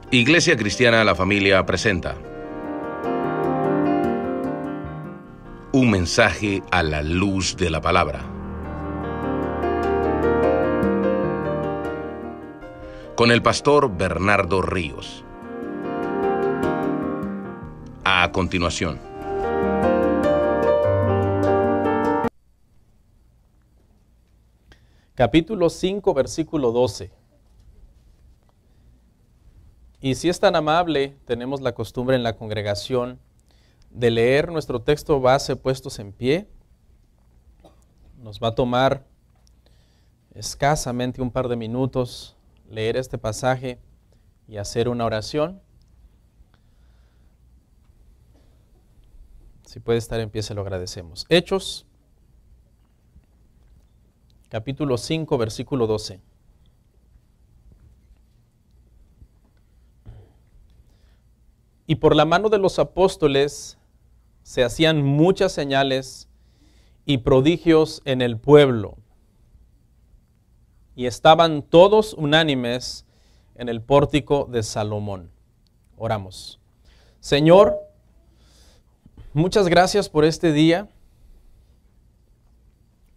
Iglesia Cristiana La Familia presenta un mensaje a la luz de la palabra. Con el pastor Bernardo Ríos. A continuación. Capítulo 5, versículo 12. Y si es tan amable, tenemos la costumbre en la congregación de leer nuestro texto base puestos en pie. Nos va a tomar escasamente un par de minutos leer este pasaje y hacer una oración. Si puede estar en pie, se lo agradecemos. Hechos, capítulo 5, versículo 12. Y por la mano de los apóstoles se hacían muchas señales y prodigios en el pueblo. Y estaban todos unánimes en el pórtico de Salomón. Oramos. Señor, muchas gracias por este día.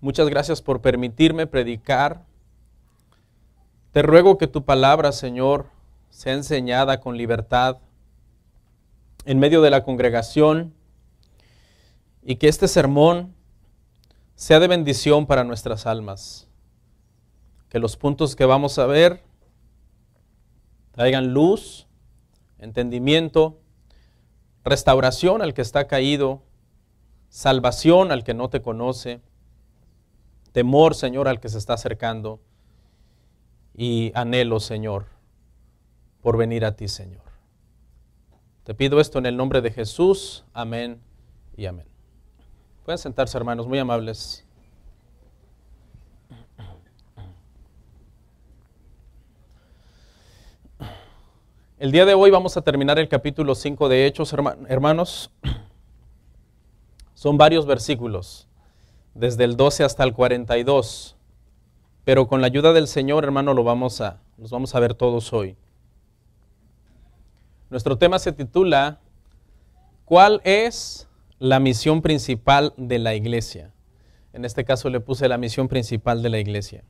Muchas gracias por permitirme predicar. Te ruego que tu palabra, Señor, sea enseñada con libertad en medio de la congregación y que este sermón sea de bendición para nuestras almas. Que los puntos que vamos a ver traigan luz, entendimiento, restauración al que está caído, salvación al que no te conoce, temor, Señor, al que se está acercando y anhelo, Señor, por venir a ti, Señor. Te pido esto en el nombre de Jesús. Amén y amén. Pueden sentarse, hermanos, muy amables. El día de hoy vamos a terminar el capítulo 5 de Hechos, hermanos. Son varios versículos, desde el 12 hasta el 42. Pero con la ayuda del Señor, hermano, los vamos a ver todos hoy. Nuestro tema se titula ¿Cuál es la misión principal de la iglesia? En este caso le puse la misión principal de la iglesia.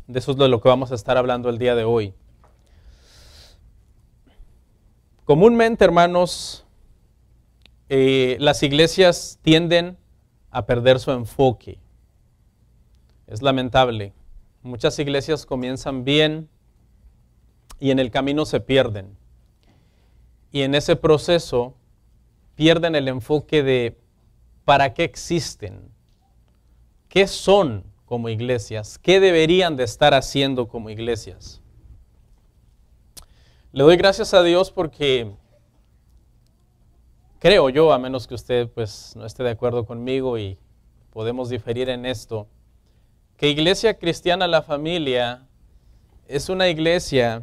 De eso es de lo que vamos a estar hablando el día de hoy. Comúnmente, hermanos, las iglesias tienden a perder su enfoque. Es lamentable. Muchas iglesias comienzan bien y en el camino se pierden. Y en ese proceso pierden el enfoque de ¿para qué existen? ¿Qué son como iglesias? ¿Qué deberían de estar haciendo como iglesias? Le doy gracias a Dios porque creo yo, a menos que usted pues no esté de acuerdo conmigo y podemos diferir en esto, que Iglesia Cristiana La Familia es una iglesia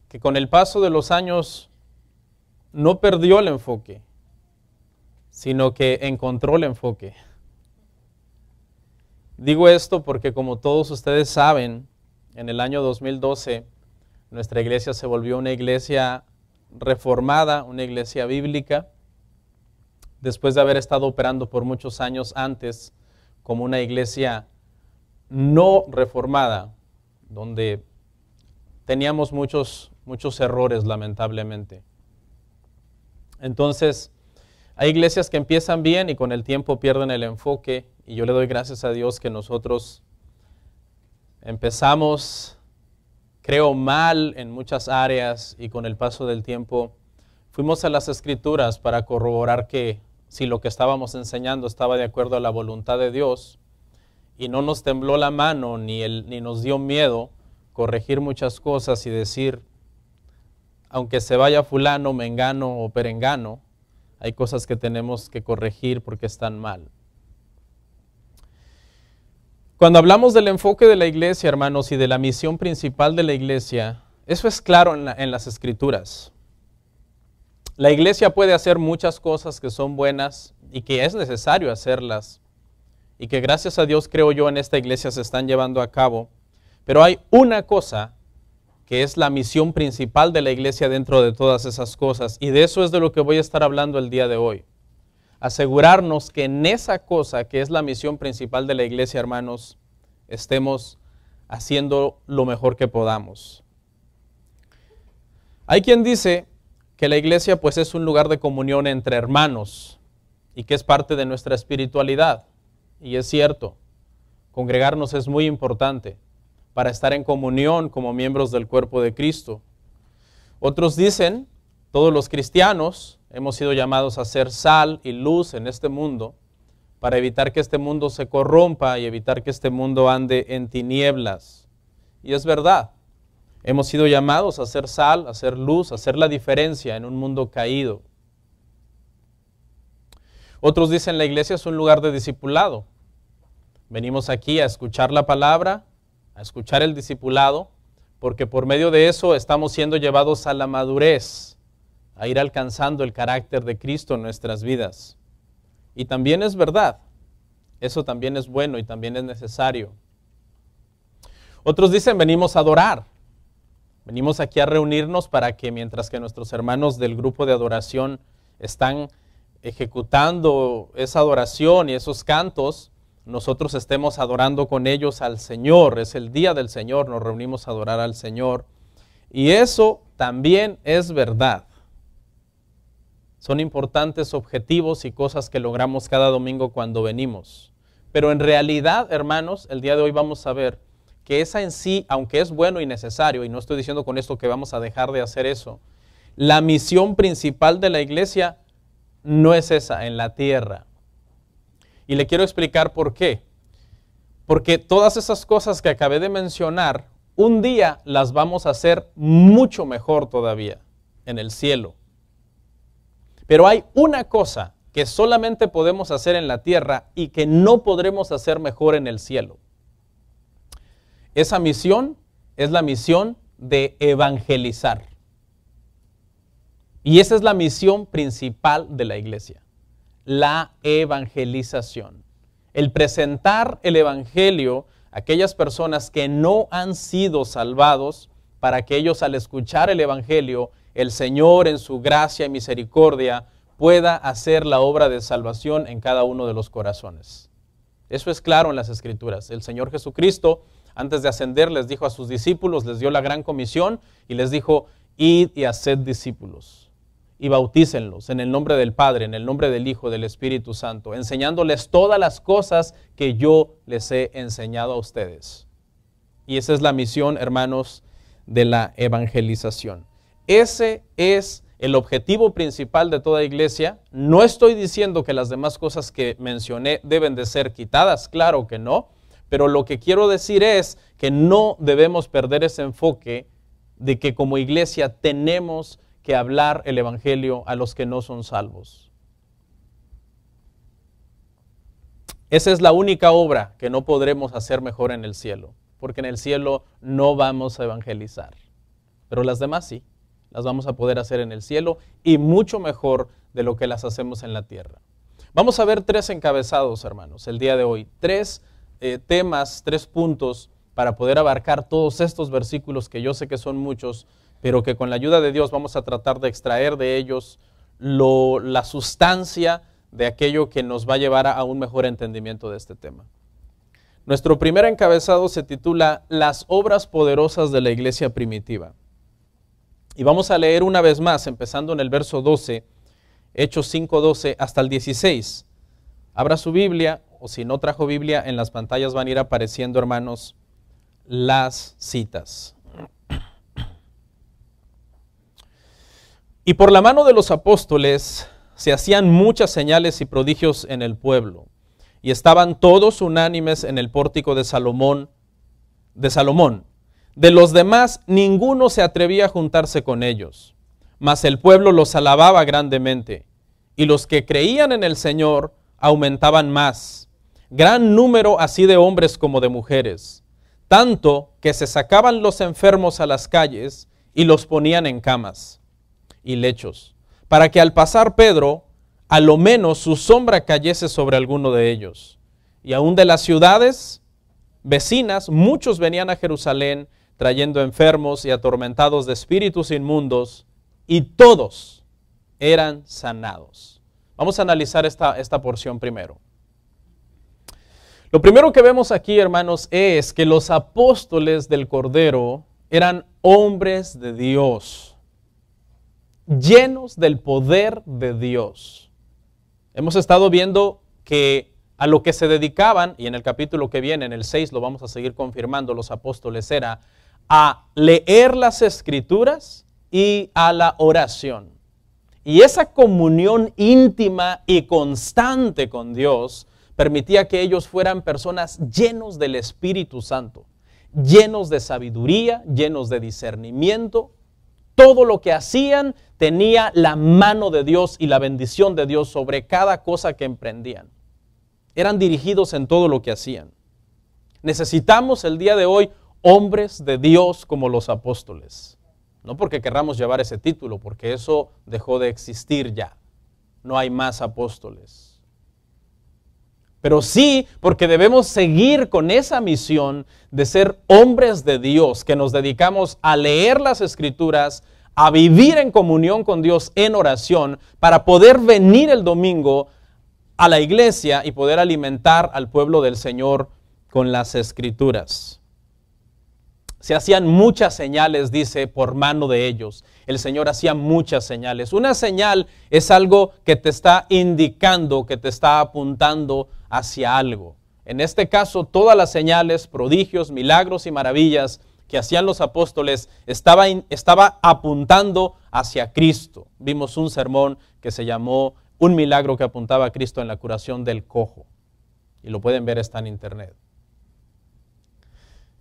que con el paso de los años no perdió el enfoque, sino que encontró el enfoque. Digo esto porque, como todos ustedes saben, en el año 2012 nuestra iglesia se volvió una iglesia reformada, una iglesia bíblica, después de haber estado operando por muchos años antes como una iglesia no reformada, donde teníamos muchos errores, lamentablemente. Entonces, hay iglesias que empiezan bien y con el tiempo pierden el enfoque, y yo le doy gracias a Dios que nosotros empezamos, creo, mal en muchas áreas, y con el paso del tiempo fuimos a las Escrituras para corroborar que si lo que estábamos enseñando estaba de acuerdo a la voluntad de Dios, y no nos tembló la mano ni nos dio miedo corregir muchas cosas y decir, aunque se vaya fulano, mengano o perengano, hay cosas que tenemos que corregir porque están mal. Cuando hablamos del enfoque de la iglesia, hermanos, y de la misión principal de la iglesia, eso es claro en las Escrituras. La iglesia puede hacer muchas cosas que son buenas y que es necesario hacerlas, y que gracias a Dios, creo yo, en esta iglesia se están llevando a cabo, pero hay una cosa que es la misión principal de la iglesia dentro de todas esas cosas. Y de eso es de lo que voy a estar hablando el día de hoy. Asegurarnos que en esa cosa que es la misión principal de la iglesia, hermanos, estemos haciendo lo mejor que podamos. Hay quien dice que la iglesia pues es un lugar de comunión entre hermanos y que es parte de nuestra espiritualidad. Y es cierto, congregarnos es muy importante para estar en comunión como miembros del cuerpo de Cristo. Otros dicen, todos los cristianos hemos sido llamados a ser sal y luz en este mundo para evitar que este mundo se corrompa y evitar que este mundo ande en tinieblas. Y es verdad, hemos sido llamados a ser sal, a ser luz, a hacer la diferencia en un mundo caído. Otros dicen la iglesia es un lugar de discipulado. Venimos aquí a escuchar la palabra, a escuchar el discipulado, porque por medio de eso estamos siendo llevados a la madurez, a ir alcanzando el carácter de Cristo en nuestras vidas. Y también es verdad, eso también es bueno y también es necesario. Otros dicen venimos a adorar, venimos aquí a reunirnos para que mientras que nuestros hermanos del grupo de adoración están ejecutando esa adoración y esos cantos, nosotros estemos adorando con ellos al Señor. Es el día del Señor, nos reunimos a adorar al Señor. Y eso también es verdad. Son importantes objetivos y cosas que logramos cada domingo cuando venimos. Pero en realidad, hermanos, el día de hoy vamos a ver que esa en sí, aunque es bueno y necesario, y no estoy diciendo con esto que vamos a dejar de hacer eso, la misión principal de la iglesia no es esa en la tierra. Y le quiero explicar por qué. Porque todas esas cosas que acabé de mencionar, un día las vamos a hacer mucho mejor todavía en el cielo. Pero hay una cosa que solamente podemos hacer en la tierra y que no podremos hacer mejor en el cielo. Esa misión es la misión de evangelizar. Y esa es la misión principal de la iglesia. La evangelización, el presentar el evangelio a aquellas personas que no han sido salvados, para que ellos al escuchar el evangelio, el Señor en su gracia y misericordia pueda hacer la obra de salvación en cada uno de los corazones. Eso es claro en las Escrituras. El Señor Jesucristo, antes de ascender, les dijo a sus discípulos, les dio la gran comisión y les dijo, id y haced discípulos. Y bautícenlos en el nombre del Padre, en el nombre del Hijo, del Espíritu Santo, enseñándoles todas las cosas que yo les he enseñado a ustedes. Y esa es la misión, hermanos, de la evangelización. Ese es el objetivo principal de toda iglesia. No estoy diciendo que las demás cosas que mencioné deben de ser quitadas, claro que no, pero lo que quiero decir es que no debemos perder ese enfoque de que como iglesia tenemos que hablar el evangelio a los que no son salvos. Esa es la única obra que no podremos hacer mejor en el cielo, porque en el cielo no vamos a evangelizar, pero las demás sí, las vamos a poder hacer en el cielo y mucho mejor de lo que las hacemos en la tierra. Vamos a ver 3 encabezados, hermanos, el día de hoy, 3 temas, 3 puntos para poder abarcar todos estos versículos que yo sé que son muchos, pero que con la ayuda de Dios vamos a tratar de extraer de ellos la sustancia de aquello que nos va a llevar a un mejor entendimiento de este tema. Nuestro primer encabezado se titula Las obras poderosas de la iglesia primitiva. Y vamos a leer una vez más, empezando en el verso 12, Hechos 5:12 hasta el 16. Abra su Biblia, o si no trajo Biblia, en las pantallas van a ir apareciendo, hermanos, las citas. Y por la mano de los apóstoles se hacían muchas señales y prodigios en el pueblo, y estaban todos unánimes en el pórtico de Salomón. De los demás, ninguno se atrevía a juntarse con ellos, mas el pueblo los alababa grandemente, y los que creían en el Señor aumentaban más, gran número así de hombres como de mujeres, tanto que se sacaban los enfermos a las calles y los ponían en camas y lechos, para que al pasar Pedro, a lo menos su sombra cayese sobre alguno de ellos. Y aún de las ciudades vecinas, muchos venían a Jerusalén, trayendo enfermos y atormentados de espíritus inmundos, y todos eran sanados. Vamos a analizar esta porción primero. Lo primero que vemos aquí, hermanos, es que los apóstoles del Cordero eran hombres de Dios, llenos del poder de Dios. Hemos estado viendo que a lo que se dedicaban, y en el capítulo que viene, en el 6, lo vamos a seguir confirmando, los apóstoles, era a leer las Escrituras y a la oración. Y esa comunión íntima y constante con Dios permitía que ellos fueran personas llenos del Espíritu Santo, llenos de sabiduría, llenos de discernimiento. Todo lo que hacían tenía la mano de Dios y la bendición de Dios sobre cada cosa que emprendían. Eran dirigidos en todo lo que hacían. Necesitamos el día de hoy hombres de Dios como los apóstoles. No porque querramos llevar ese título, porque eso dejó de existir ya. No hay más apóstoles. Pero sí, porque debemos seguir con esa misión de ser hombres de Dios, que nos dedicamos a leer las Escrituras, a vivir en comunión con Dios en oración, para poder venir el domingo a la iglesia y poder alimentar al pueblo del Señor con las Escrituras. Se hacían muchas señales, dice, por mano de ellos. El Señor hacía muchas señales. Una señal es algo que te está indicando, que te está apuntando hacia algo. En este caso, todas las señales, prodigios, milagros y maravillas que hacían los apóstoles estaba apuntando hacia Cristo. Vimos un sermón que se llamó Un milagro que apuntaba a Cristo en la curación del cojo. Y lo pueden ver, está en internet.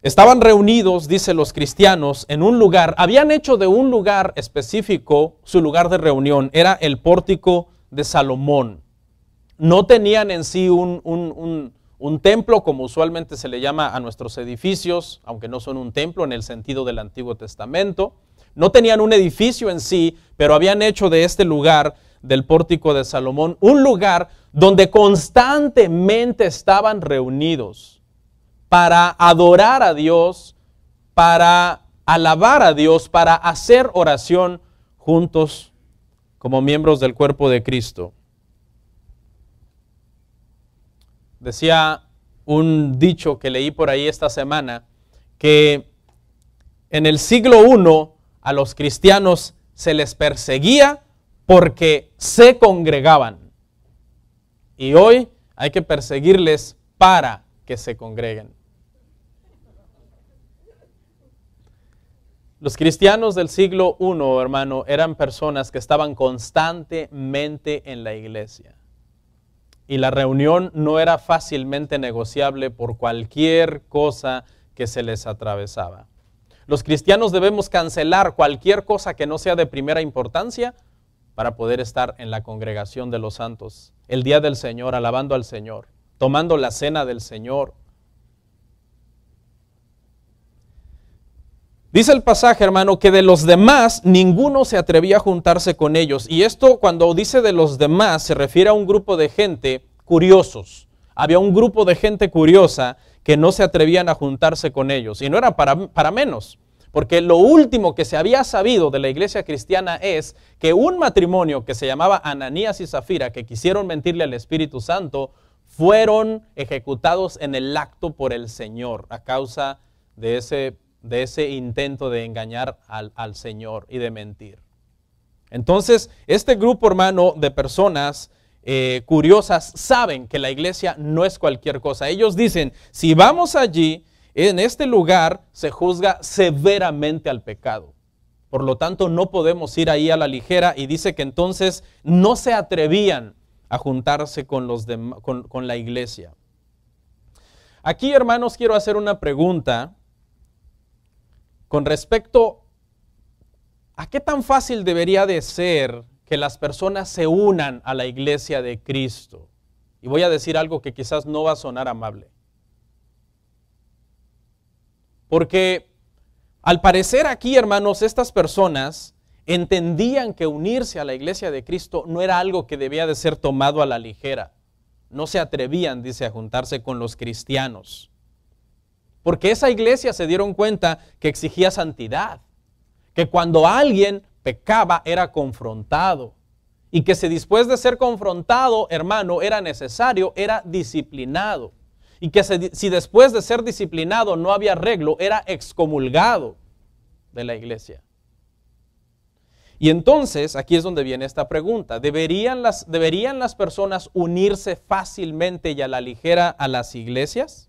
Estaban reunidos, dice, los cristianos en un lugar. Habían hecho de un lugar específico su lugar de reunión. Era el pórtico de Salomón. No tenían en sí un templo, como usualmente se le llama a nuestros edificios, aunque no son un templo en el sentido del Antiguo Testamento. No tenían un edificio en sí, pero habían hecho de este lugar, del pórtico de Salomón, un lugar donde constantemente estaban reunidos para adorar a Dios, para alabar a Dios, para hacer oración juntos como miembros del cuerpo de Cristo. Decía un dicho que leí por ahí esta semana, que en el siglo I a los cristianos se les perseguía porque se congregaban. Y hoy hay que perseguirles para que se congreguen. Los cristianos del siglo I, hermano, eran personas que estaban constantemente en la iglesia. Y la reunión no era fácilmente negociable por cualquier cosa que se les atravesaba. Los cristianos debemos cancelar cualquier cosa que no sea de primera importancia para poder estar en la congregación de los santos, el día del Señor, alabando al Señor, tomando la cena del Señor. Dice el pasaje, hermano, que de los demás ninguno se atrevía a juntarse con ellos. Y esto, cuando dice de los demás, se refiere a un grupo de gente curiosos. Había un grupo de gente curiosa que no se atrevían a juntarse con ellos. Y no era para menos, porque lo último que se había sabido de la iglesia cristiana es que un matrimonio que se llamaba Ananías y Zafira, que quisieron mentirle al Espíritu Santo, fueron ejecutados en el acto por el Señor a causa de ese intento de engañar al Señor y de mentir. Entonces, este grupo, hermano, de personas curiosas saben que la iglesia no es cualquier cosa. Ellos dicen, si vamos allí, en este lugar se juzga severamente al pecado. Por lo tanto, no podemos ir ahí a la ligera, y dice que entonces no se atrevían a juntarse con la iglesia. Aquí, hermanos, quiero hacer una pregunta con respecto a qué tan fácil debería de ser que las personas se unan a la iglesia de Cristo. Y voy a decir algo que quizás no va a sonar amable. Porque al parecer aquí, hermanos, estas personas entendían que unirse a la iglesia de Cristo no era algo que debía de ser tomado a la ligera. No se atrevían, dice, a juntarse con los cristianos. Porque esa iglesia se dieron cuenta que exigía santidad, que cuando alguien pecaba era confrontado y que si después de ser confrontado, hermano, era necesario, era disciplinado. Y que si después de ser disciplinado no había arreglo, era excomulgado de la iglesia. Y entonces, aquí es donde viene esta pregunta. ¿Deberían las personas unirse fácilmente y a la ligera a las iglesias?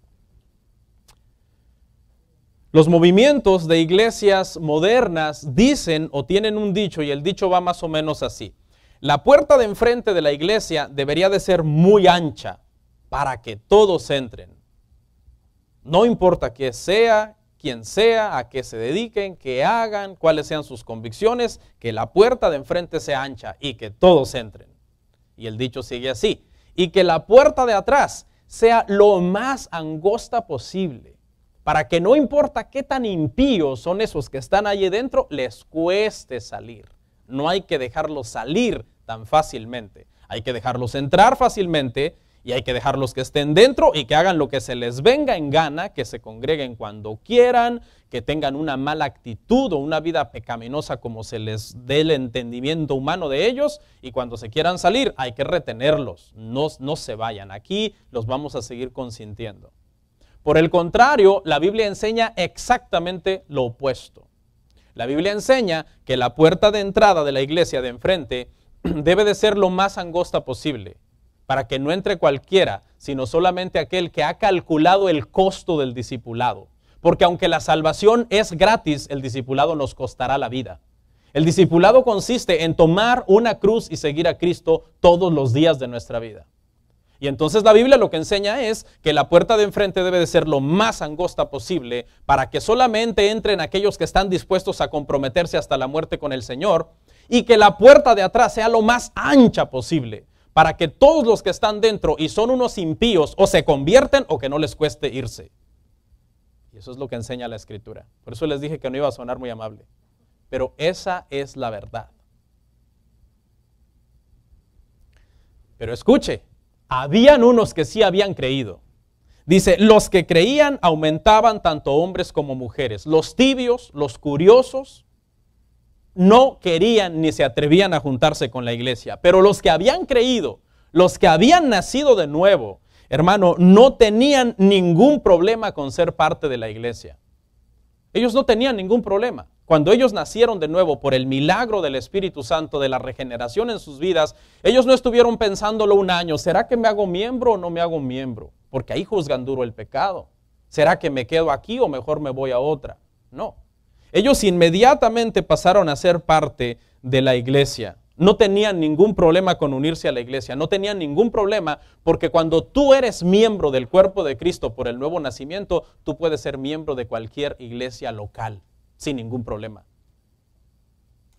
Los movimientos de iglesias modernas dicen o tienen un dicho, y el dicho va más o menos así. La puerta de enfrente de la iglesia debería de ser muy ancha para que todos entren. No importa qué sea, quién sea, a qué se dediquen, qué hagan, cuáles sean sus convicciones, que la puerta de enfrente sea ancha y que todos entren. Y el dicho sigue así. Y que la puerta de atrás sea lo más angosta posible, para que no importa qué tan impíos son esos que están allí dentro, les cueste salir. No hay que dejarlos salir tan fácilmente. Hay que dejarlos entrar fácilmente y hay que dejarlos que estén dentro y que hagan lo que se les venga en gana, que se congreguen cuando quieran, que tengan una mala actitud o una vida pecaminosa como se les dé el entendimiento humano de ellos, y cuando se quieran salir hay que retenerlos, no se vayan, aquí los vamos a seguir consintiendo. Por el contrario, la Biblia enseña exactamente lo opuesto. La Biblia enseña que la puerta de entrada de la iglesia de enfrente debe de ser lo más angosta posible, para que no entre cualquiera, sino solamente aquel que ha calculado el costo del discipulado. Porque aunque la salvación es gratis, el discipulado nos costará la vida. El discipulado consiste en tomar una cruz y seguir a Cristo todos los días de nuestra vida. Y entonces la Biblia lo que enseña es que la puerta de enfrente debe de ser lo más angosta posible para que solamente entren aquellos que están dispuestos a comprometerse hasta la muerte con el Señor, y que la puerta de atrás sea lo más ancha posible para que todos los que están dentro y son unos impíos o se convierten o que no les cueste irse. Y eso es lo que enseña la Escritura. Por eso les dije que no iba a sonar muy amable. Pero esa es la verdad. Pero escuche, habían unos que sí habían creído. Dice, los que creían aumentaban tanto hombres como mujeres. Los tibios, los curiosos, no querían ni se atrevían a juntarse con la iglesia. Pero los que habían creído, los que habían nacido de nuevo, hermano, no tenían ningún problema con ser parte de la iglesia. Ellos no tenían ningún problema. Cuando ellos nacieron de nuevo por el milagro del Espíritu Santo, de la regeneración en sus vidas, ellos no estuvieron pensándolo un año, ¿será que me hago miembro o no me hago miembro? Porque ahí juzgan duro el pecado. ¿Será que me quedo aquí o mejor me voy a otra? No. Ellos inmediatamente pasaron a ser parte de la iglesia. No tenían ningún problema con unirse a la iglesia. No tenían ningún problema porque cuando tú eres miembro del cuerpo de Cristo por el nuevo nacimiento, tú puedes ser miembro de cualquier iglesia local sin ningún problema.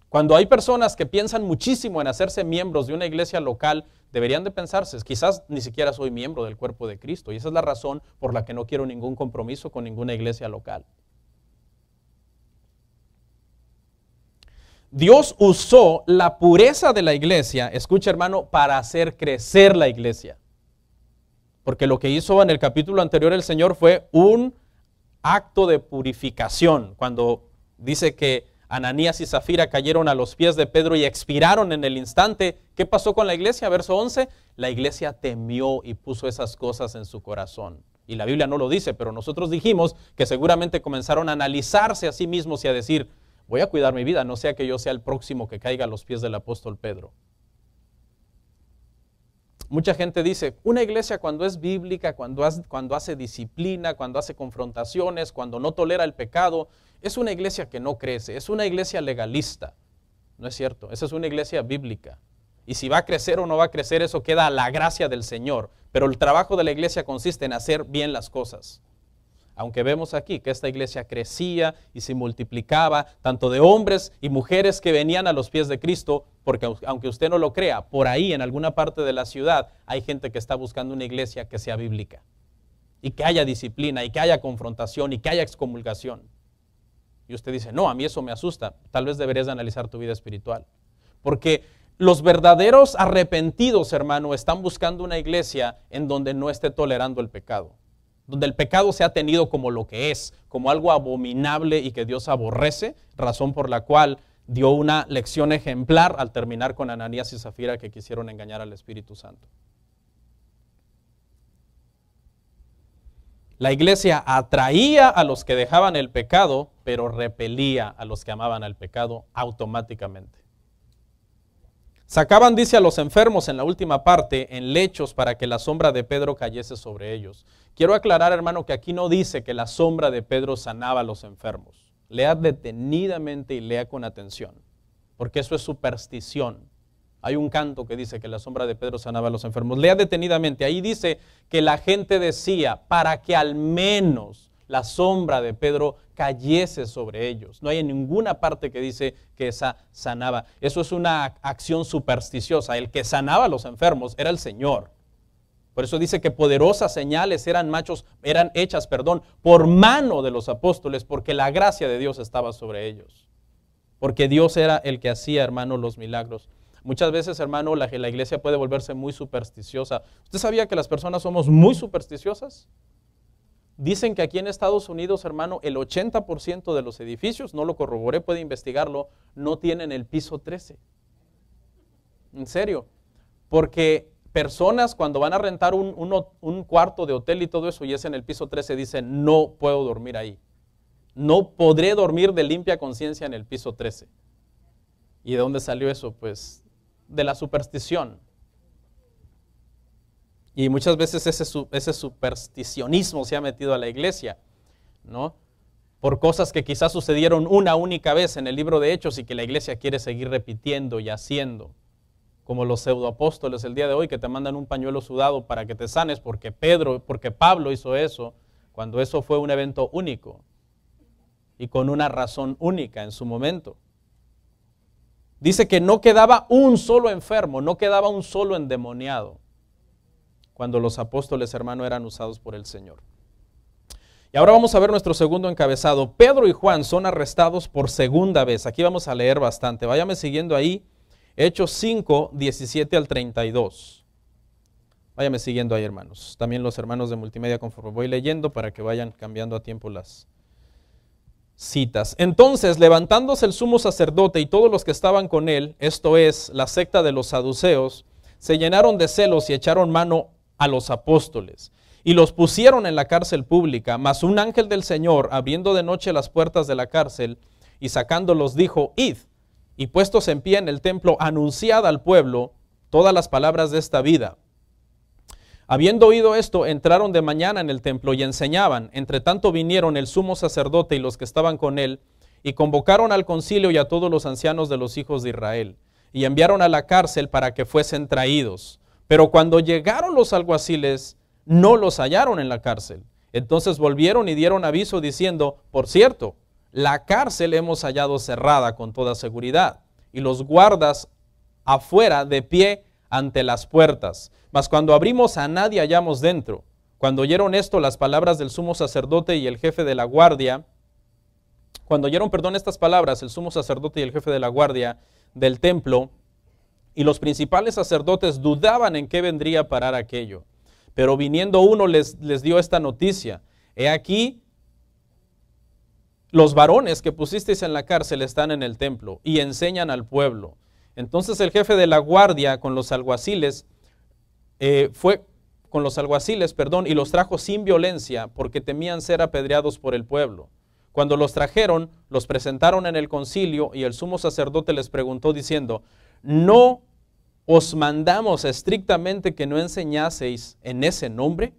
Cuando hay personas que piensan muchísimo en hacerse miembros de una iglesia local, deberían de pensarse, quizás ni siquiera soy miembro del cuerpo de Cristo. Y esa es la razón por la que no quiero ningún compromiso con ninguna iglesia local. Dios usó la pureza de la iglesia, escucha hermano, para hacer crecer la iglesia. Porque lo que hizo en el capítulo anterior el Señor fue un acto de purificación. Cuando dice que Ananías y Zafira cayeron a los pies de Pedro y expiraron en el instante, ¿qué pasó con la iglesia? Verso 11, la iglesia temió y puso esas cosas en su corazón. Y la Biblia no lo dice, pero nosotros dijimos que seguramente comenzaron a analizarse a sí mismos y a decir, voy a cuidar mi vida, no sea que yo sea el próximo que caiga a los pies del apóstol Pedro. Mucha gente dice, una iglesia cuando es bíblica, cuando hace disciplina, cuando hace confrontaciones, cuando no tolera el pecado, es una iglesia que no crece, es una iglesia legalista. No es cierto, esa es una iglesia bíblica. Y si va a crecer o no va a crecer, eso queda a la gracia del Señor. Pero el trabajo de la iglesia consiste en hacer bien las cosas. Aunque vemos aquí que esta iglesia crecía y se multiplicaba, tanto de hombres y mujeres que venían a los pies de Cristo, porque aunque usted no lo crea, por ahí en alguna parte de la ciudad hay gente que está buscando una iglesia que sea bíblica. Y que haya disciplina, y que haya confrontación, y que haya excomulgación. Y usted dice, no, a mí eso me asusta. Tal vez deberías de analizar tu vida espiritual. Porque los verdaderos arrepentidos, hermano, están buscando una iglesia en donde no esté tolerando el pecado, donde el pecado se ha tenido como lo que es, como algo abominable y que Dios aborrece, razón por la cual dio una lección ejemplar al terminar con Ananías y Zafira, que quisieron engañar al Espíritu Santo. La iglesia atraía a los que dejaban el pecado, pero repelía a los que amaban al pecado automáticamente. Sacaban, dice, a los enfermos en la última parte en lechos para que la sombra de Pedro cayese sobre ellos. Quiero aclarar, hermano, que aquí no dice que la sombra de Pedro sanaba a los enfermos. Lea detenidamente y lea con atención, porque eso es superstición. Hay un canto que dice que la sombra de Pedro sanaba a los enfermos. Lea detenidamente, ahí dice que la gente decía para que al menos la sombra de Pedro cayese sobre ellos. No hay en ninguna parte que dice que esa sanaba. Eso es una acción supersticiosa. El que sanaba a los enfermos era el Señor. Por eso dice que poderosas señales eran hechas por mano de los apóstoles, porque la gracia de Dios estaba sobre ellos. Porque Dios era el que hacía, hermano, los milagros. Muchas veces, hermano, la iglesia puede volverse muy supersticiosa. ¿Usted sabía que las personas somos muy supersticiosas? Dicen que aquí en Estados Unidos, hermano, el 80% de los edificios, no lo corroboré, puede investigarlo, no tienen el piso 13. En serio, porque personas cuando van a rentar un cuarto de hotel y todo eso y es en el piso 13, dicen, no puedo dormir ahí. No podré dormir de limpia conciencia en el piso 13. ¿Y de dónde salió eso? Pues de la superstición. Y muchas veces ese supersticionismo se ha metido a la iglesia, ¿no? Por cosas que quizás sucedieron una única vez en el libro de Hechos y que la iglesia quiere seguir repitiendo y haciendo. Como los pseudoapóstoles el día de hoy que te mandan un pañuelo sudado para que te sanes porque Pablo hizo eso, cuando eso fue un evento único y con una razón única en su momento. Dice que no quedaba un solo enfermo, no quedaba un solo endemoniado, cuando los apóstoles, hermano, eran usados por el Señor. Y ahora vamos a ver nuestro segundo encabezado. Pedro y Juan son arrestados por segunda vez. Aquí vamos a leer bastante. Váyame siguiendo ahí. Hechos 5, 17 al 32. Váyame siguiendo ahí, hermanos. También los hermanos de multimedia, conforme voy leyendo, para que vayan cambiando a tiempo las citas. Entonces, levantándose el sumo sacerdote y todos los que estaban con él, esto es, la secta de los saduceos, se llenaron de celos y echaron mano a los apóstoles, y los pusieron en la cárcel pública. Mas un ángel del Señor, abriendo de noche las puertas de la cárcel y sacándolos, dijo, id, y puestos en pie en el templo, anunciad al pueblo todas las palabras de esta vida. Habiendo oído esto, entraron de mañana en el templo y enseñaban. Entre tanto vinieron el sumo sacerdote y los que estaban con él, y convocaron al concilio y a todos los ancianos de los hijos de Israel, y enviaron a la cárcel para que fuesen traídos. Pero cuando llegaron los alguaciles, no los hallaron en la cárcel. Entonces volvieron y dieron aviso diciendo, por cierto, la cárcel hemos hallado cerrada con toda seguridad, y los guardas afuera de pie ante las puertas. Mas cuando abrimos, a nadie hallamos dentro. Cuando oyeron esto, las palabras del sumo sacerdote y el jefe de la guardia, estas palabras, el sumo sacerdote y el jefe de la guardia del templo, y los principales sacerdotes dudaban en qué vendría a parar aquello. Pero viniendo uno les dio esta noticia: he aquí, los varones que pusisteis en la cárcel están en el templo y enseñan al pueblo. Entonces el jefe de la guardia con los alguaciles fue con los alguaciles, y los trajo sin violencia, porque temían ser apedreados por el pueblo. Cuando los trajeron, los presentaron en el concilio, y el sumo sacerdote les preguntó diciendo: ¿no os mandamos estrictamente que no enseñaseis en ese nombre?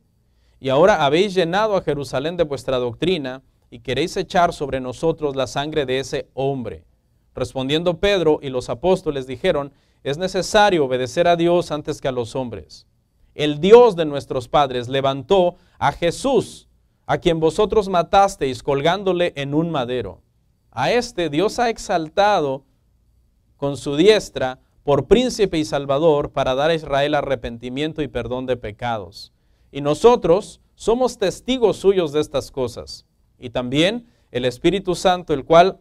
Y ahora habéis llenado a Jerusalén de vuestra doctrina, y queréis echar sobre nosotros la sangre de ese hombre. Respondiendo Pedro y los apóstoles dijeron: es necesario obedecer a Dios antes que a los hombres. El Dios de nuestros padres levantó a Jesús, a quien vosotros matasteis colgándole en un madero. A este Dios ha exaltado con su diestra por príncipe y salvador, para dar a Israel arrepentimiento y perdón de pecados. Y nosotros somos testigos suyos de estas cosas. Y también el Espíritu Santo, el cual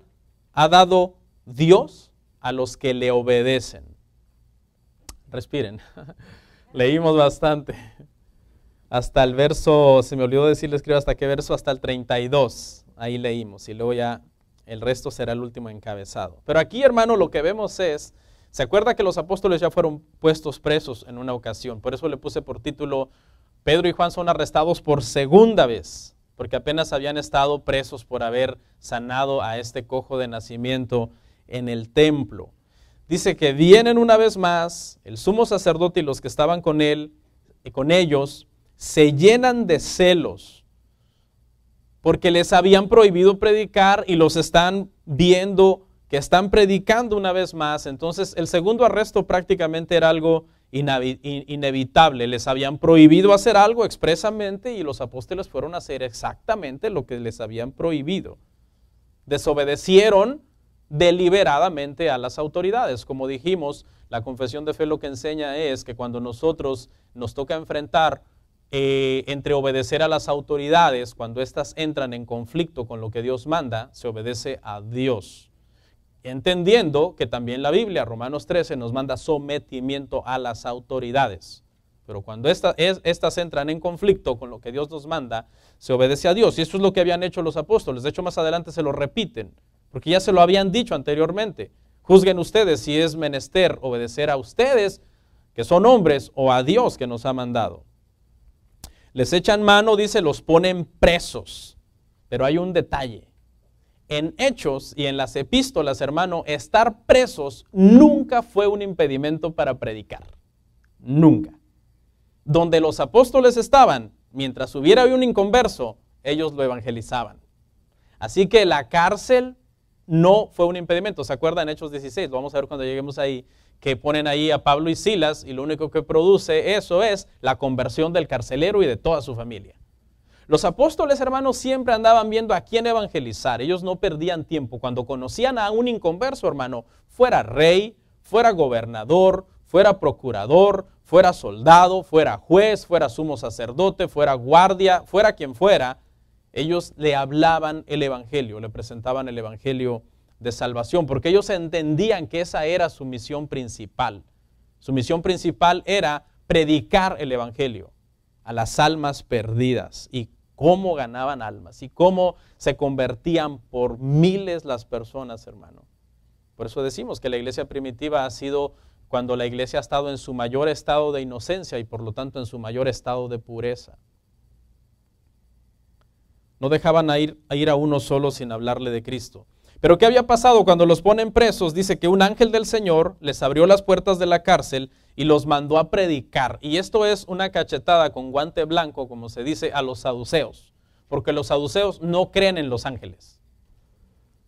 ha dado Dios a los que le obedecen. Respiren. Leímos bastante. hasta el verso, se me olvidó decirles, creo hasta qué verso, hasta el 32. Ahí leímos y luego ya el resto será el último encabezado. Pero aquí, hermano, lo que vemos es, ¿se acuerda que los apóstoles ya fueron puestos presos en una ocasión? Por eso le puse por título, Pedro y Juan son arrestados por segunda vez, porque apenas habían estado presos por haber sanado a este cojo de nacimiento en el templo. Dice que vienen una vez más, el sumo sacerdote y los que estaban con él y con ellos, se llenan de celos, porque les habían prohibido predicar y los están viendo que están predicando una vez más. Entonces el segundo arresto prácticamente era algo inevitable. Les habían prohibido hacer algo expresamente y los apóstoles fueron a hacer exactamente lo que les habían prohibido. Desobedecieron deliberadamente a las autoridades. Como dijimos, la confesión de fe lo que enseña es que cuando nosotros nos toca enfrentar entre obedecer a las autoridades, cuando éstas entran en conflicto con lo que Dios manda, se obedece a Dios. Entendiendo que también la Biblia, Romanos 13, nos manda sometimiento a las autoridades. Pero cuando estas entran en conflicto con lo que Dios nos manda, se obedece a Dios. Y eso es lo que habían hecho los apóstoles. De hecho, más adelante se lo repiten, porque ya se lo habían dicho anteriormente. Juzguen ustedes si es menester obedecer a ustedes, que son hombres, o a Dios que nos ha mandado. Les echan mano, dice, los ponen presos. Pero hay un detalle. En Hechos y en las epístolas, hermano, estar presos nunca fue un impedimento para predicar. Nunca. Donde los apóstoles estaban, mientras hubiera un inconverso, ellos lo evangelizaban. Así que la cárcel no fue un impedimento. ¿Se acuerdan en Hechos 16? Lo vamos a ver cuando lleguemos ahí, que ponen ahí a Pablo y Silas y lo único que produce eso es la conversión del carcelero y de toda su familia. Los apóstoles, hermanos, siempre andaban viendo a quién evangelizar. Ellos no perdían tiempo. Cuando conocían a un inconverso, hermano, fuera rey, fuera gobernador, fuera procurador, fuera soldado, fuera juez, fuera sumo sacerdote, fuera guardia, fuera quien fuera, ellos le hablaban el evangelio, le presentaban el evangelio de salvación, porque ellos entendían que esa era su misión principal. Su misión principal era predicar el evangelio a las almas perdidas y cómo ganaban almas y cómo se convertían por miles las personas, hermano. Por eso decimos que la iglesia primitiva ha sido cuando la iglesia ha estado en su mayor estado de inocencia y por lo tanto en su mayor estado de pureza. No dejaban ir a uno solo sin hablarle de Cristo. Pero ¿qué había pasado? Cuando los ponen presos, dice que un ángel del Señor les abrió las puertas de la cárcel y los mandó a predicar. Y esto es una cachetada con guante blanco, como se dice, a los saduceos. Porque los saduceos no creen en los ángeles.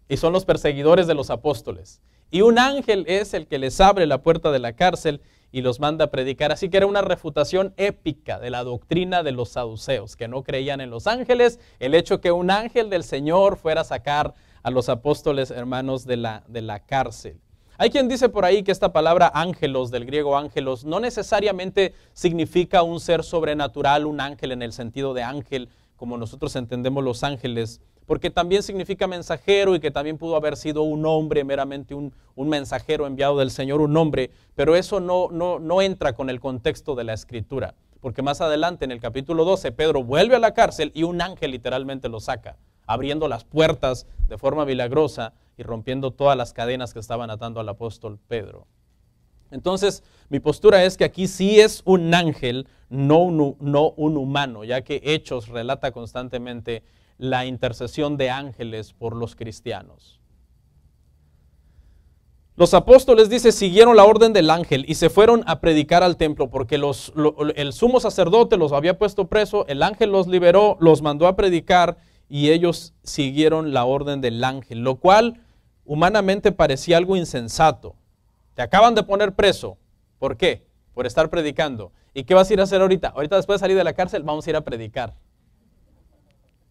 Y son los perseguidores de los apóstoles. Y un ángel es el que les abre la puerta de la cárcel y los manda a predicar. Así que era una refutación épica de la doctrina de los saduceos, que no creían en los ángeles. El hecho que un ángel del Señor fuera a sacar a los apóstoles, hermanos, de la cárcel. Hay quien dice por ahí que esta palabra ángelos, del griego ángelos, no necesariamente significa un ser sobrenatural, un ángel en el sentido de ángel, como nosotros entendemos los ángeles, porque también significa mensajero y que también pudo haber sido un hombre, meramente un mensajero enviado del Señor, un hombre, pero eso no entra con el contexto de la Escritura, porque más adelante en el capítulo 12 Pedro vuelve a la cárcel y un ángel literalmente lo saca, abriendo las puertas de forma milagrosa y rompiendo todas las cadenas que estaban atando al apóstol Pedro. Entonces, mi postura es que aquí sí es un ángel, no un humano, ya que Hechos relata constantemente la intercesión de ángeles por los cristianos. Los apóstoles, dice, siguieron la orden del ángel y se fueron a predicar al templo porque el sumo sacerdote los había puesto preso, el ángel los liberó, los mandó a predicar y ellos siguieron la orden del ángel, lo cual humanamente parecía algo insensato. Te acaban de poner preso. ¿Por qué? Por estar predicando. ¿Y qué vas a ir a hacer ahorita? Ahorita después de salir de la cárcel vamos a ir a predicar.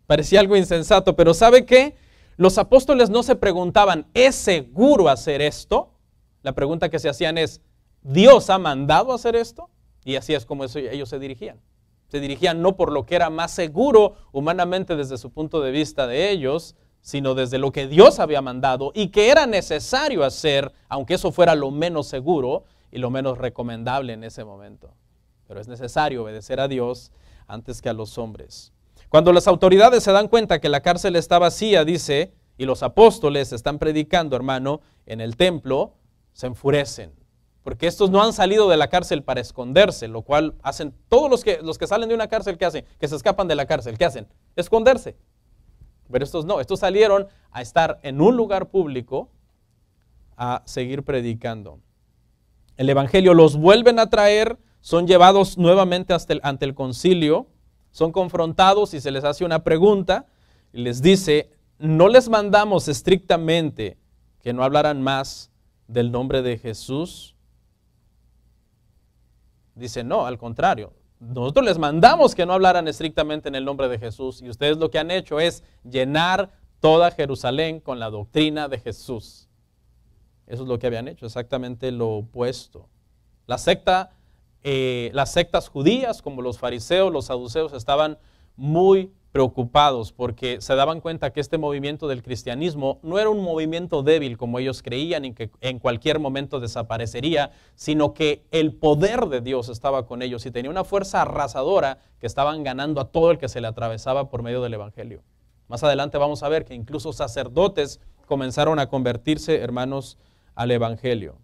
Parecía algo insensato, pero ¿sabe qué? Los apóstoles no se preguntaban, ¿es seguro hacer esto? La pregunta que se hacían es, ¿Dios ha mandado hacer esto? Y así es como ellos se dirigían. Se dirigían no por lo que era más seguro humanamente desde su punto de vista de ellos, sino desde lo que Dios había mandado y que era necesario hacer, aunque eso fuera lo menos seguro y lo menos recomendable en ese momento. Pero es necesario obedecer a Dios antes que a los hombres. Cuando las autoridades se dan cuenta que la cárcel está vacía, dice, y los apóstoles están predicando, hermano, en el templo, se enfurecen. Porque estos no han salido de la cárcel para esconderse, lo cual hacen todos los que salen de una cárcel, ¿qué hacen? Que se escapan de la cárcel, ¿qué hacen? Esconderse. Pero estos no, estos salieron a estar en un lugar público a seguir predicando. El evangelio los vuelven a traer, son llevados nuevamente ante el concilio, son confrontados y se les hace una pregunta y les dice, no les mandamos estrictamente que no hablaran más del nombre de Jesús. Dice, no, al contrario, nosotros les mandamos que no hablaran estrictamente en el nombre de Jesús y ustedes lo que han hecho es llenar toda Jerusalén con la doctrina de Jesús. Eso es lo que habían hecho, exactamente lo opuesto. Las sectas judías, como los fariseos, los saduceos, estaban muy preocupados porque se daban cuenta que este movimiento del cristianismo no era un movimiento débil como ellos creían y que en cualquier momento desaparecería, sino que el poder de Dios estaba con ellos y tenía una fuerza arrasadora que estaban ganando a todo el que se le atravesaba por medio del evangelio. Más adelante vamos a ver que incluso sacerdotes comenzaron a convertirse, hermanos, al evangelio.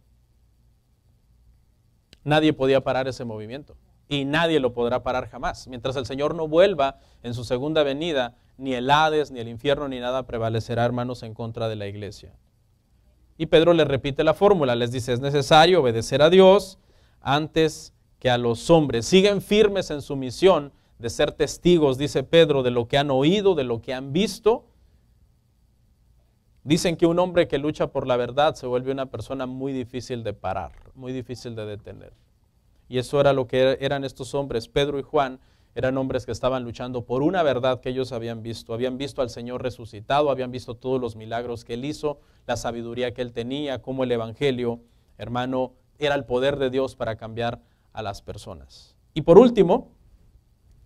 Nadie podía parar ese movimiento. Y nadie lo podrá parar jamás. Mientras el Señor no vuelva en su segunda venida, ni el Hades, ni el infierno, ni nada prevalecerá, hermanos, en contra de la iglesia. Y Pedro les repite la fórmula, les dice, es necesario obedecer a Dios antes que a los hombres. Siguen firmes en su misión de ser testigos, dice Pedro, de lo que han oído, de lo que han visto. Dicen que un hombre que lucha por la verdad se vuelve una persona muy difícil de parar, muy difícil de detener. Y eso era lo que eran estos hombres. Pedro y Juan eran hombres que estaban luchando por una verdad que ellos habían visto. Habían visto al Señor resucitado, habían visto todos los milagros que Él hizo, la sabiduría que Él tenía, cómo el evangelio, hermano, era el poder de Dios para cambiar a las personas. Y por último,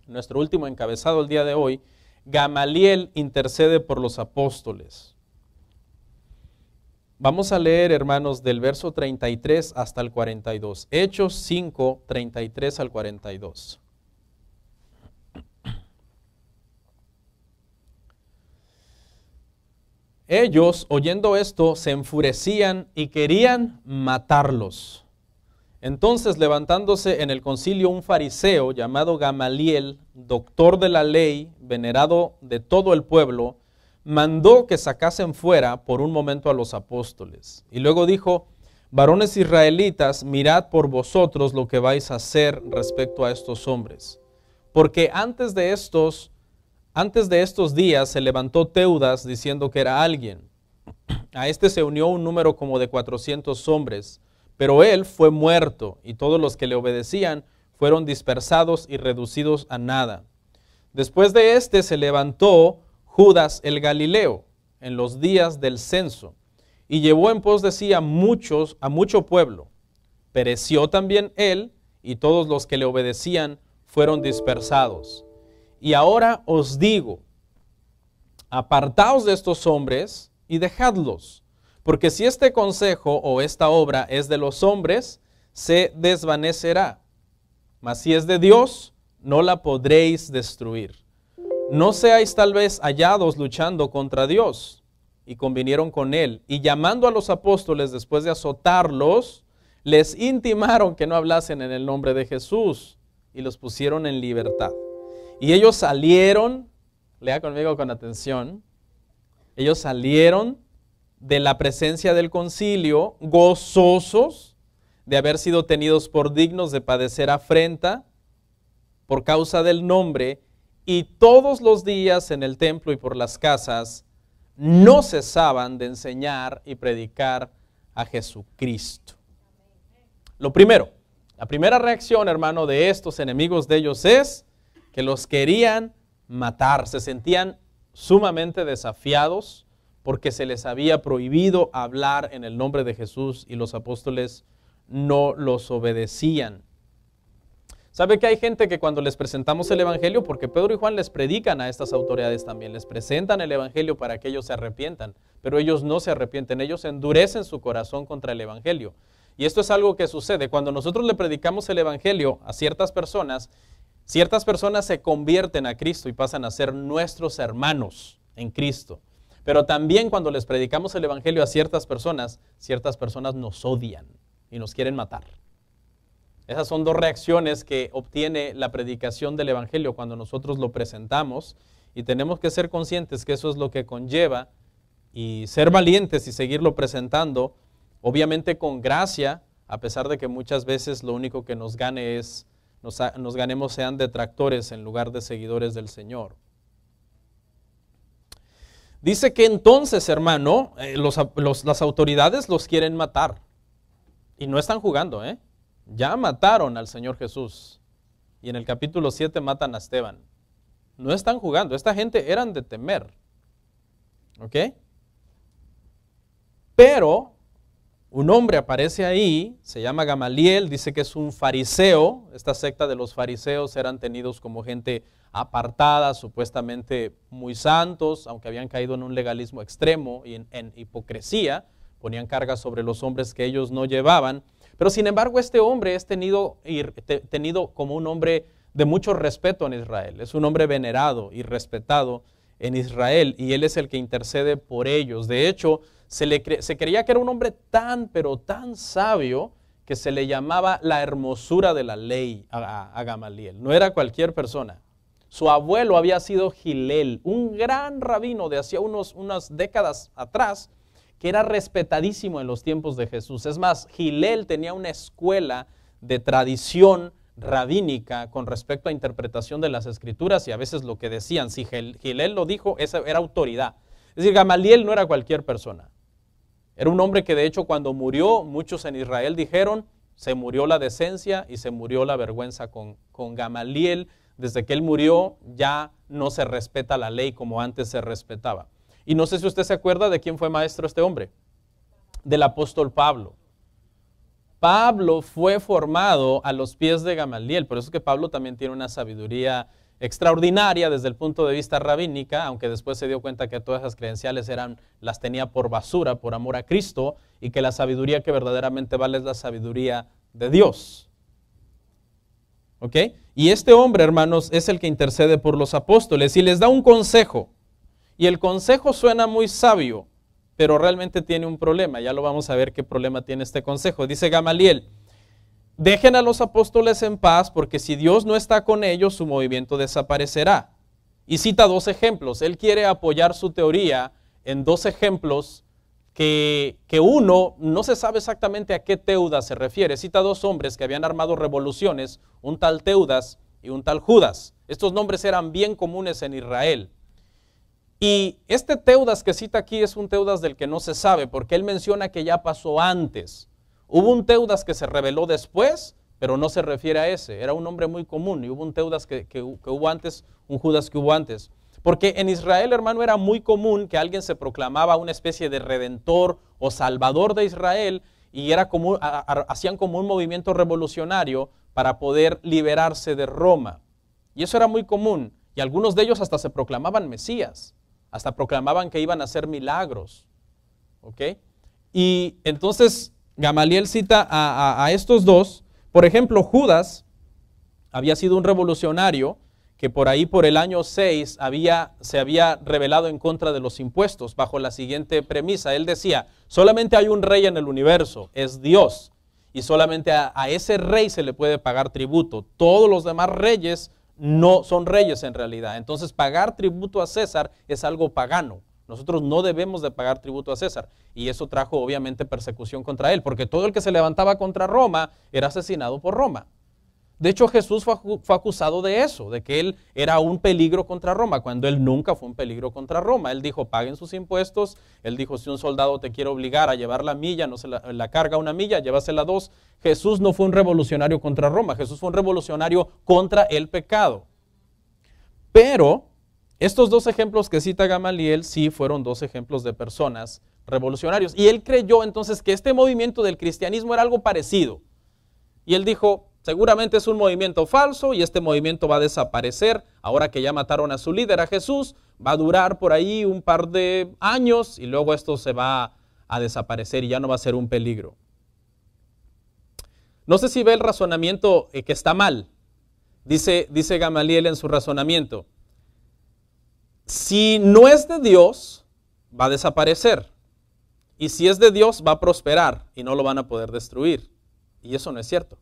nuestro último encabezado el día de hoy, Gamaliel intercede por los apóstoles. Vamos a leer, hermanos, del verso 33 hasta el 42. Hechos 5, 33 al 42. Ellos, oyendo esto, se enfurecían y querían matarlos. Entonces, levantándose en el concilio un fariseo llamado Gamaliel, doctor de la ley, venerado de todo el pueblo, mandó que sacasen fuera por un momento a los apóstoles. Y luego dijo, varones israelitas, mirad por vosotros lo que vais a hacer respecto a estos hombres. Porque antes de estos días se levantó Teudas diciendo que era alguien. A este se unió un número como de 400 hombres, pero él fue muerto y todos los que le obedecían fueron dispersados y reducidos a nada. Después de este se levantó Judas el Galileo en los días del censo y llevó en pos de sí a mucho pueblo. Pereció también él y todos los que le obedecían fueron dispersados. Y ahora os digo, apartaos de estos hombres y dejadlos, porque si este consejo o esta obra es de los hombres, se desvanecerá, mas si es de Dios, no la podréis destruir. No seáis tal vez hallados luchando contra Dios. Y convinieron con él, y llamando a los apóstoles después de azotarlos, les intimaron que no hablasen en el nombre de Jesús, y los pusieron en libertad. Y ellos salieron, lea conmigo con atención, ellos salieron de la presencia del concilio gozosos de haber sido tenidos por dignos de padecer afrenta por causa del nombre, y todos los días en el templo y por las casas no cesaban de enseñar y predicar a Jesucristo. Lo primero, la primera reacción, hermano, de estos enemigos de ellos es que los querían matar. Se sentían sumamente desafiados porque se les había prohibido hablar en el nombre de Jesús y los apóstoles no los obedecían. ¿Sabe que hay gente que cuando les presentamos el evangelio, porque Pedro y Juan les predican a estas autoridades también, les presentan el evangelio para que ellos se arrepientan, pero ellos no se arrepienten, ellos endurecen su corazón contra el evangelio. Y esto es algo que sucede cuando nosotros le predicamos el evangelio a ciertas personas. Ciertas personas se convierten a Cristo y pasan a ser nuestros hermanos en Cristo. Pero también cuando les predicamos el Evangelio a ciertas personas nos odian y nos quieren matar. Esas son dos reacciones que obtiene la predicación del Evangelio cuando nosotros lo presentamos, y tenemos que ser conscientes que eso es lo que conlleva, y ser valientes y seguirlo presentando, obviamente con gracia, a pesar de que muchas veces lo único que nos gane es, nos ganemos sean detractores en lugar de seguidores del Señor. Dice que entonces, hermano, las autoridades los quieren matar. Y no están jugando, ¿eh? Ya mataron al Señor Jesús. Y en el capítulo 7 matan a Esteban. No están jugando. Esta gente eran de temer. ¿Ok? Pero un hombre aparece ahí, se llama Gamaliel, dice que es un fariseo. Esta secta de los fariseos eran tenidos como gente apartada, supuestamente muy santos, aunque habían caído en un legalismo extremo y en hipocresía, ponían cargas sobre los hombres que ellos no llevaban. Pero sin embargo este hombre es tenido como un hombre de mucho respeto en Israel, es un hombre venerado y respetado en Israel, y él es el que intercede por ellos. De hecho, se creía que era un hombre pero tan sabio, que se le llamaba la hermosura de la ley a Gamaliel. No era cualquier persona. Su abuelo había sido Gilel, un gran rabino de hacía unas décadas atrás, que era respetadísimo en los tiempos de Jesús. Es más, Gilel tenía una escuela de tradición rabínica con respecto a interpretación de las Escrituras, y a veces lo que decían, si Gilel lo dijo, esa era autoridad. Es decir, Gamaliel no era cualquier persona. Era un hombre que de hecho cuando murió, muchos en Israel dijeron, se murió la decencia y se murió la vergüenza con Gamaliel. Desde que él murió ya no se respeta la ley como antes se respetaba. Y no sé si usted se acuerda de quién fue maestro este hombre, del apóstol Pablo. Pablo fue formado a los pies de Gamaliel, por eso es que Pablo también tiene una sabiduría extraordinaria desde el punto de vista rabínica, aunque después se dio cuenta que todas esas credenciales las tenía por basura, por amor a Cristo, y que la sabiduría que verdaderamente vale es la sabiduría de Dios. ¿Ok? Y este hombre, hermanos, es el que intercede por los apóstoles y les da un consejo. Y el consejo suena muy sabio, pero realmente tiene un problema. Ya lo vamos a ver qué problema tiene este consejo. Dice Gamaliel, dejen a los apóstoles en paz, porque si Dios no está con ellos, su movimiento desaparecerá. Y cita dos ejemplos. Él quiere apoyar su teoría en dos ejemplos que uno no se sabe exactamente a qué Teudas se refiere. Cita dos hombres que habían armado revoluciones, un tal Teudas y un tal Judas. Estos nombres eran bien comunes en Israel. Y este Teudas que cita aquí es un Teudas del que no se sabe, porque él menciona que ya pasó antes. Hubo un Teudas que se reveló después, pero no se refiere a ese. Era un hombre muy común, y hubo un Teudas que hubo antes, un Judas que hubo antes. Porque en Israel, hermano, era muy común que alguien se proclamaba una especie de redentor o salvador de Israel, y hacían como un movimiento revolucionario para poder liberarse de Roma. Y eso era muy común, y algunos de ellos hasta se proclamaban Mesías, hasta proclamaban que iban a hacer milagros. ¿Ok? Y entonces Gamaliel cita a estos dos. Por ejemplo, Judas había sido un revolucionario que por ahí, por el año 6, se había rebelado en contra de los impuestos bajo la siguiente premisa. Él decía, solamente hay un rey en el universo, es Dios, y solamente a ese rey se le puede pagar tributo. Todos los demás reyes no son reyes en realidad. Entonces pagar tributo a César es algo pagano. Nosotros no debemos de pagar tributo a César. Y eso trajo obviamente persecución contra él, porque todo el que se levantaba contra Roma era asesinado por Roma. De hecho, Jesús fue acusado de eso, de que él era un peligro contra Roma, cuando él nunca fue un peligro contra Roma. Él dijo, paguen sus impuestos. Él dijo, si un soldado te quiere obligar a llevar la milla, no se la carga una milla, llévasela dos. Jesús no fue un revolucionario contra Roma, Jesús fue un revolucionario contra el pecado. Pero estos dos ejemplos que cita Gamaliel sí fueron dos ejemplos de personas revolucionarios. Y él creyó entonces que este movimiento del cristianismo era algo parecido. Y él dijo, seguramente es un movimiento falso y este movimiento va a desaparecer. Ahora que ya mataron a su líder, a Jesús, va a durar por ahí un par de años y luego esto se va a desaparecer y ya no va a ser un peligro. No sé si ve el razonamiento que está mal, Dice Gamaliel en su razonamiento, si no es de Dios, va a desaparecer. Y si es de Dios, va a prosperar y no lo van a poder destruir. Y eso no es cierto.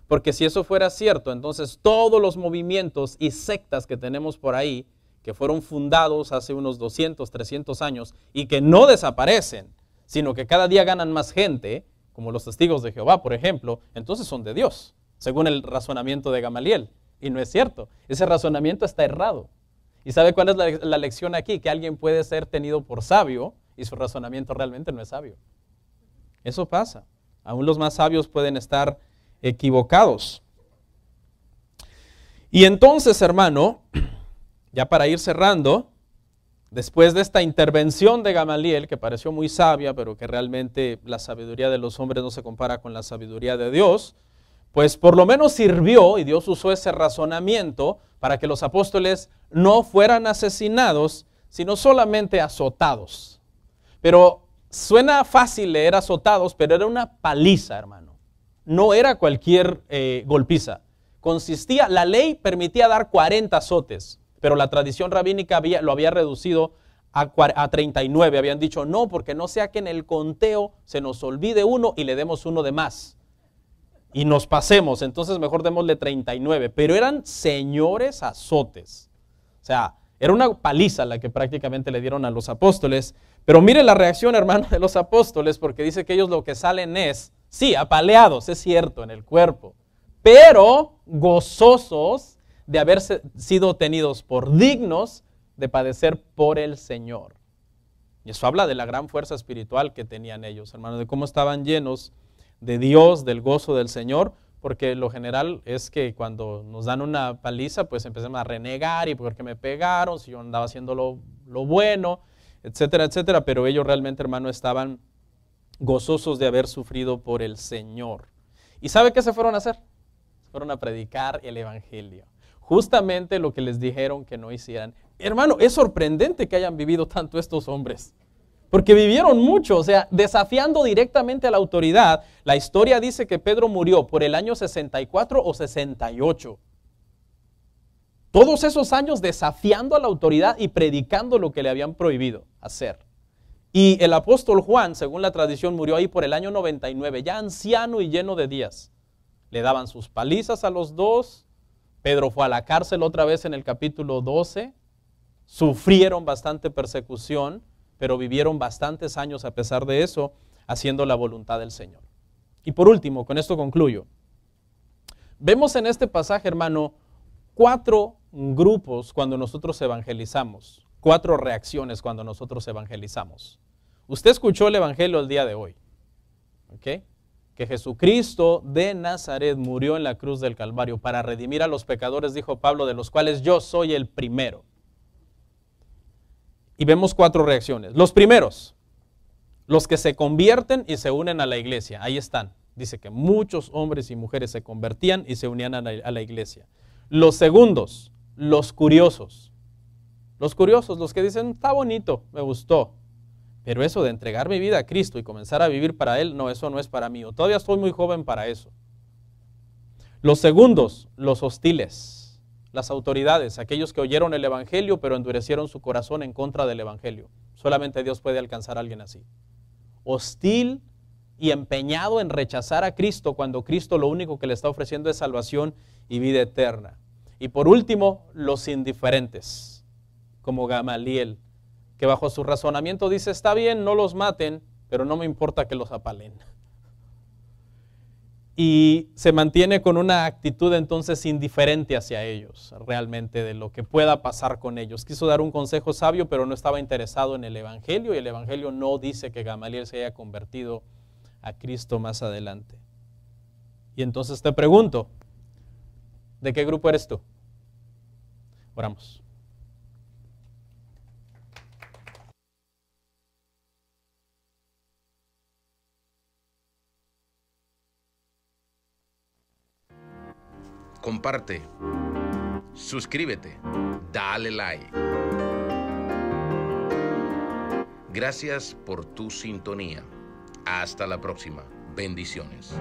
Porque si eso fuera cierto, entonces todos los movimientos y sectas que tenemos por ahí, que fueron fundados hace unos 200, 300 años y que no desaparecen, sino que cada día ganan más gente, como los testigos de Jehová, por ejemplo, entonces son de Dios, según el razonamiento de Gamaliel. Y no es cierto. Ese razonamiento está errado. ¿Y sabe cuál es la lección aquí? Que alguien puede ser tenido por sabio y su razonamiento realmente no es sabio. Eso pasa. Aún los más sabios pueden estar equivocados. Y entonces, hermano, ya para ir cerrando, después de esta intervención de Gamaliel, que pareció muy sabia, pero que realmente la sabiduría de los hombres no se compara con la sabiduría de Dios, pues por lo menos sirvió, y Dios usó ese razonamiento para que los apóstoles no fueran asesinados, sino solamente azotados. Pero suena fácil leer azotados, pero era una paliza, hermano. No era cualquier golpiza. Consistía, la ley permitía dar 40 azotes, pero la tradición rabínica lo había reducido a 39. Habían dicho, no, porque no sea que en el conteo se nos olvide uno y le demos uno de más. Y nos pasemos, entonces mejor démosle 39. Pero eran señores azotes. O sea, era una paliza la que prácticamente le dieron a los apóstoles. Pero mire la reacción, hermano, de los apóstoles, porque dice que ellos lo que salen es, sí, apaleados, es cierto, en el cuerpo, pero gozosos de haber sido tenidos por dignos de padecer por el Señor. Y eso habla de la gran fuerza espiritual que tenían ellos, hermano, de cómo estaban llenos de Dios, del gozo del Señor, porque lo general es que cuando nos dan una paliza, pues empezamos a renegar, y porque me pegaron, si yo andaba haciendo lo bueno, etcétera, etcétera, pero ellos realmente, hermano, estaban gozosos de haber sufrido por el Señor. ¿Y sabe qué se fueron a hacer? Se fueron a predicar el Evangelio. Justamente lo que les dijeron que no hicieran. Hermano, es sorprendente que hayan vivido tanto estos hombres, porque vivieron mucho, o sea, desafiando directamente a la autoridad. La historia dice que Pedro murió por el año 64 o 68. Todos esos años desafiando a la autoridad y predicando lo que le habían prohibido hacer. Y el apóstol Juan, según la tradición, murió ahí por el año 99, ya anciano y lleno de días. Le daban sus palizas a los dos. Pedro fue a la cárcel otra vez en el capítulo 12. Sufrieron bastante persecución, pero vivieron bastantes años a pesar de eso, haciendo la voluntad del Señor. Y por último, con esto concluyo. Vemos en este pasaje, hermano, 4 grupos cuando nosotros evangelizamos, 4 reacciones cuando nosotros evangelizamos. Usted escuchó el evangelio el día de hoy, ¿ok? Que Jesucristo de Nazaret murió en la cruz del Calvario para redimir a los pecadores, dijo Pablo, de los cuales yo soy el primero. Y vemos 4 reacciones. Los primeros, los que se convierten y se unen a la iglesia. Ahí están. Dice que muchos hombres y mujeres se convertían y se unían a la iglesia. Los segundos, los curiosos. Los curiosos, los que dicen, está bonito, me gustó. Pero eso de entregar mi vida a Cristo y comenzar a vivir para Él, no, eso no es para mí. Todavía estoy muy joven para eso. Los segundos, los hostiles. Las autoridades, aquellos que oyeron el evangelio pero endurecieron su corazón en contra del evangelio. Solamente Dios puede alcanzar a alguien así. Hostil y empeñado en rechazar a Cristo cuando Cristo lo único que le está ofreciendo es salvación y vida eterna. Y por último, los indiferentes, como Gamaliel, que bajo su razonamiento dice, está bien, no los maten, pero no me importa que los apalen. Y se mantiene con una actitud entonces indiferente hacia ellos, realmente de lo que pueda pasar con ellos. Quiso dar un consejo sabio, pero no estaba interesado en el evangelio, y el evangelio no dice que Gamaliel se haya convertido a Cristo más adelante. Y entonces te pregunto, ¿de qué grupo eres tú? Oramos. Comparte, suscríbete, dale like. Gracias por tu sintonía. Hasta la próxima. Bendiciones.